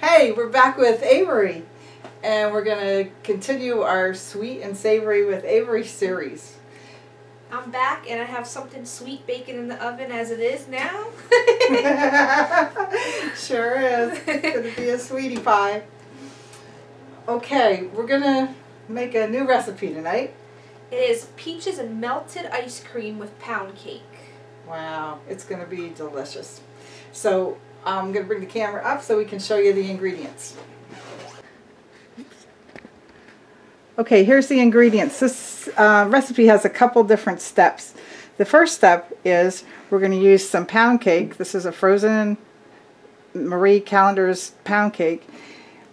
Hey, we're back with Averie, and we're going to continue our Sweet and Savory with Averie series. I'm back, and I have something sweet baking in the oven as it is now. Sure is. It's going to be a sweetie pie. Okay, we're going to make a new recipe tonight. It is peaches and melted ice cream with pound cake. Wow, it's going to be delicious. So I'm going to bring the camera up so we can show you the ingredients. Okay, here's the ingredients. This recipe has a couple different steps. The first step is we're going to use some pound cake. This is a frozen Marie Callender's pound cake.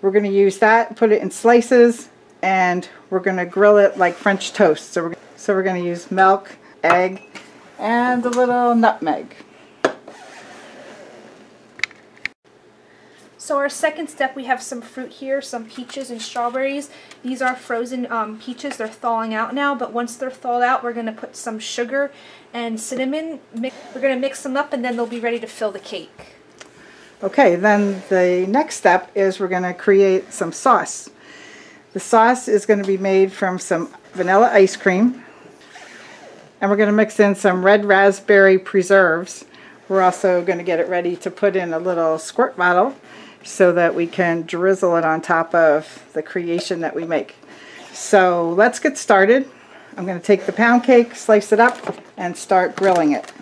We're going to use that, put it in slices, and we're going to grill it like French toast. So we're going to use milk, egg, and a little nutmeg. So our second step, we have some fruit here, some peaches and strawberries. These are frozen peaches. They're thawing out now, but once they're thawed out, we're going to put some sugar and cinnamon. We're going to mix them up, and then they'll be ready to fill the cake. Okay, then the next step is we're going to create some sauce. The sauce is going to be made from some vanilla ice cream, and we're going to mix in some red raspberry preserves. We're also going to get it ready to put in a little squirt bottle so that we can drizzle it on top of the creation that we make. So let's get started. I'm going to take the pound cake, slice it up, and start grilling it.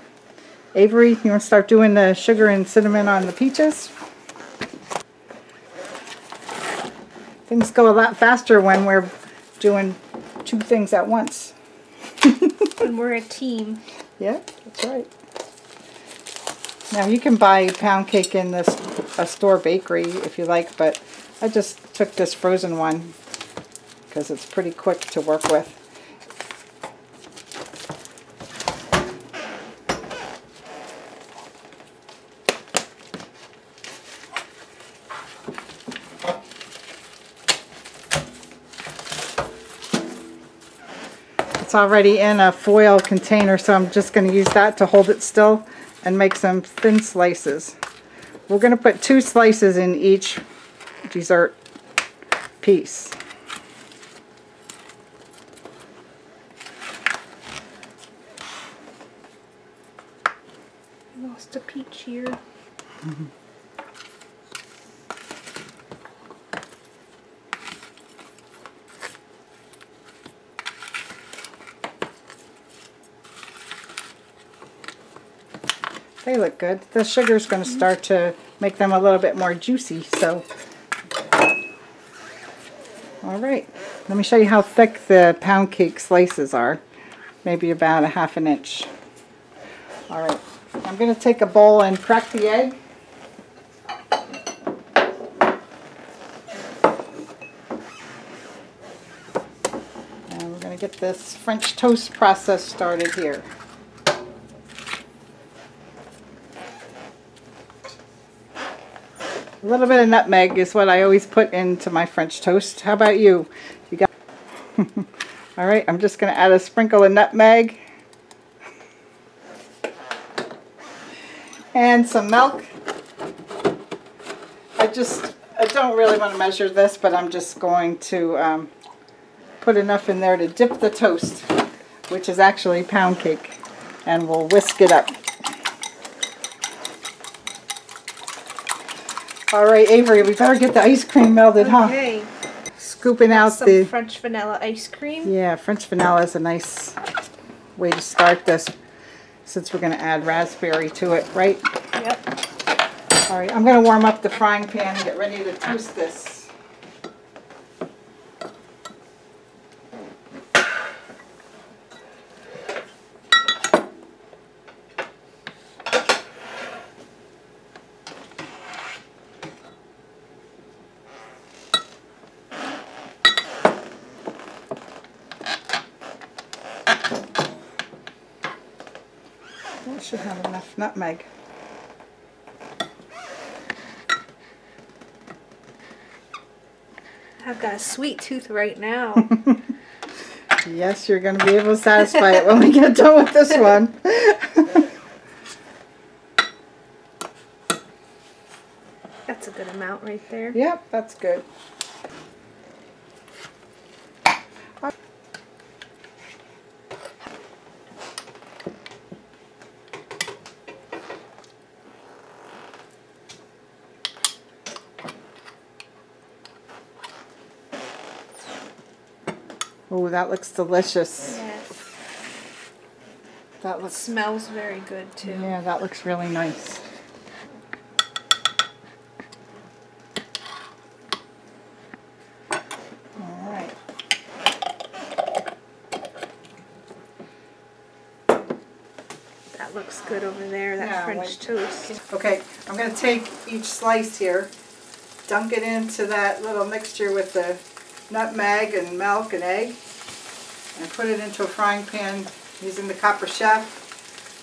Averie, you want to start doing the sugar and cinnamon on the peaches? Things go a lot faster when we're doing two things at once. When we're a team. Yeah, that's right. Now you can buy pound cake in a store bakery if you like, but I just took this frozen one because it's pretty quick to work with. It's already in a foil container, so I'm just going to use that to hold it still and make some thin slices. We're going to put 2 slices in each dessert piece. I lost a peach here. They look good. The sugar's going to start to make them a little bit more juicy. So, all right. Let me show you how thick the pound cake slices are. Maybe about a ½ inch. All right. I'm going to take a bowl and crack the egg. And we're going to get this French toast process started here. A little bit of nutmeg is what I always put into my French toast. How about you? You got all right, I'm just going to add a sprinkle of nutmeg and some milk. I don't really want to measure this, but I'm just going to put enough in there to dip the toast, which is actually pound cake, and we'll whisk it up. All right, Averie, we better get the ice cream melted, Okay. huh? Scooping out some French vanilla ice cream. Yeah, French vanilla is a nice way to start this, since we're going to add raspberry to it, right? Yep. All right, I'm going to warm up the frying pan and get ready to toast this. That should have enough nutmeg. I've got a sweet tooth right now. Yes, you're going to be able to satisfy it when we get done with this one. That's a good amount. amount right there. Yep, that's good. Oh, that looks delicious. Yes. That looks, Smells very good too. yeah, that looks really nice. All right. That looks good over there, that Yeah, French toast. Okay, I'm going to take each slice here, dunk it into that little mixture with the nutmeg and milk and egg, and put it into a frying pan using the Copper Chef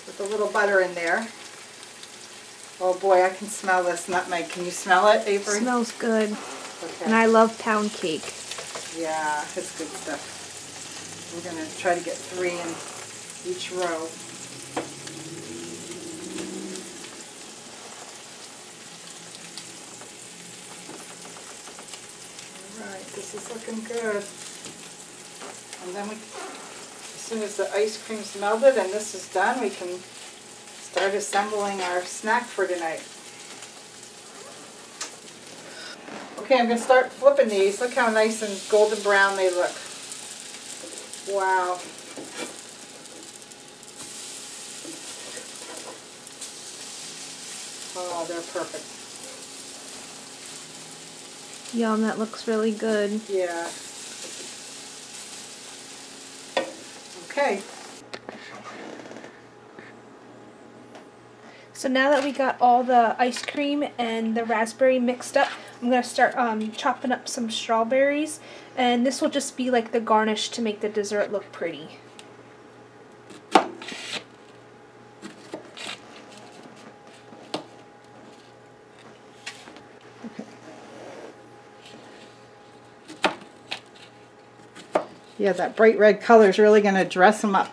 with a little butter in there. Oh boy, I can smell this nutmeg. Can you smell it, Avery? Smells good. Okay. And I love pound cake. Yeah, it's good stuff. We're going to try to get 3 in each row. Alright, this is looking good. And then as soon as the ice cream's melted and this is done, we can start assembling our snack for tonight. Okay, I'm going to start flipping these. Look how nice and golden brown they look. Wow. Oh, they're perfect. Yum, that looks really good. Yeah. Okay. So now that we got all the ice cream and the raspberry mixed up, I'm going to start chopping up some strawberries, and this will just be like the garnish to make the dessert look pretty. Yeah, that bright red color is really going to dress them up.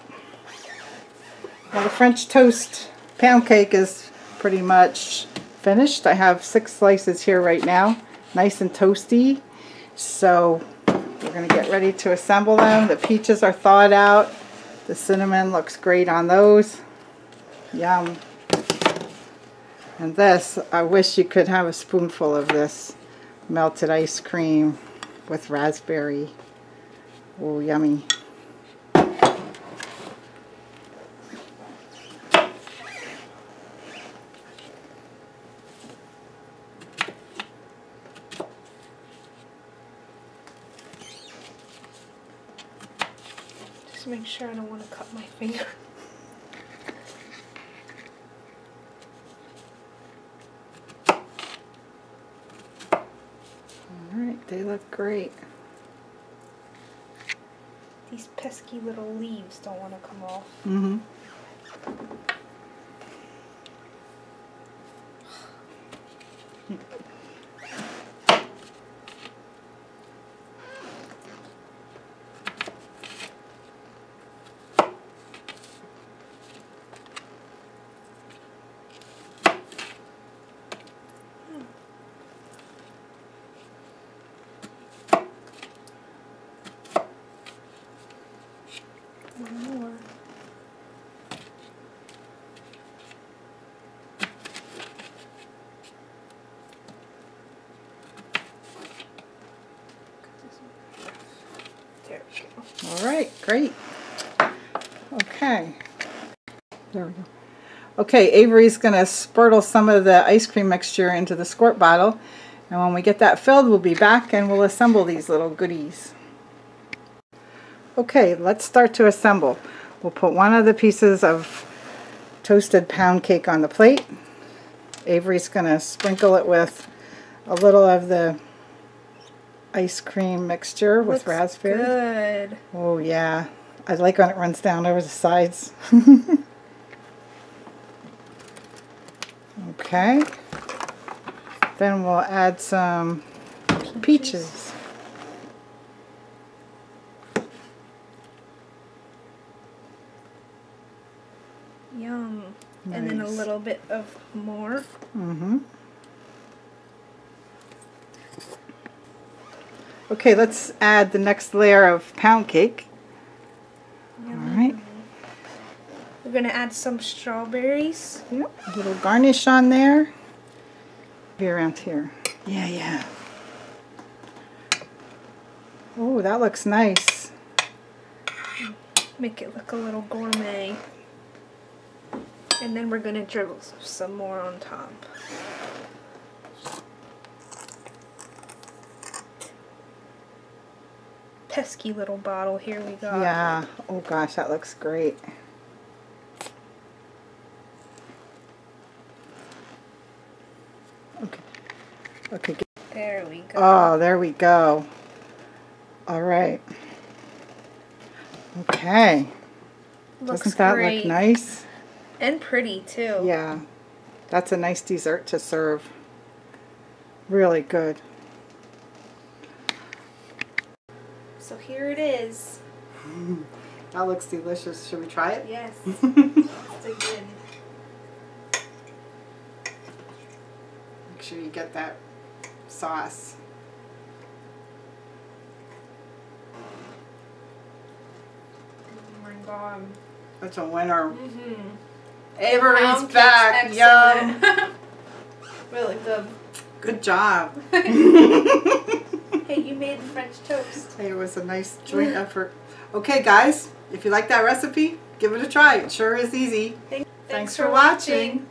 Well, the French toast pound cake is pretty much finished. I have 6 slices here right now, nice and toasty. So we're going to get ready to assemble them. The peaches are thawed out. The cinnamon looks great on those. Yum. And this, I wish you could have a spoonful of this melted ice cream with raspberry. Oh, yummy. Just make sure I don't want to cut my finger. Alright, they look great. These pesky little leaves don't want to come off. Mm-hmm. One more. There we go. Alright, great. Okay. There we go. Okay, Avery's going to spurtle some of the ice cream mixture into the squirt bottle. And when we get that filled, we'll be back and we'll assemble these little goodies. Okay, let's start to assemble. We'll put one of the pieces of toasted pound cake on the plate. Avery's going to sprinkle it with a little of the ice cream mixture with raspberry. Good. Oh yeah, I like when it runs down over the sides. Okay, then we'll add some peaches. Yum. And then a Nice. little bit of more. Mm-hmm. Okay, let's add the next layer of pound cake. All right. We're going to add some strawberries. Yep, a little garnish on there. Be around here. Yeah, yeah. Oh, that looks nice. Make it look a little gourmet. And then we're going to drizzle some more on top. Pesky little bottle here we go. Yeah. Oh gosh, that looks great. Okay. Okay. There we go. Oh, there we go. All right. Okay. Looks Doesn't that great. look nice? And pretty too. Yeah. That's a nice dessert to serve. Really good. So here it is. That looks delicious. Should we try it? Yes. Let's dig in. Make sure you get that sauce. Oh my god. That's a winner. Mm-hmm. Averie's back. Yum. Really good. Good job. Hey, you made the French toast. Hey, it was a nice joint effort. Okay, guys, if you like that recipe, give it a try. It sure is easy. Thanks Thanks for watching.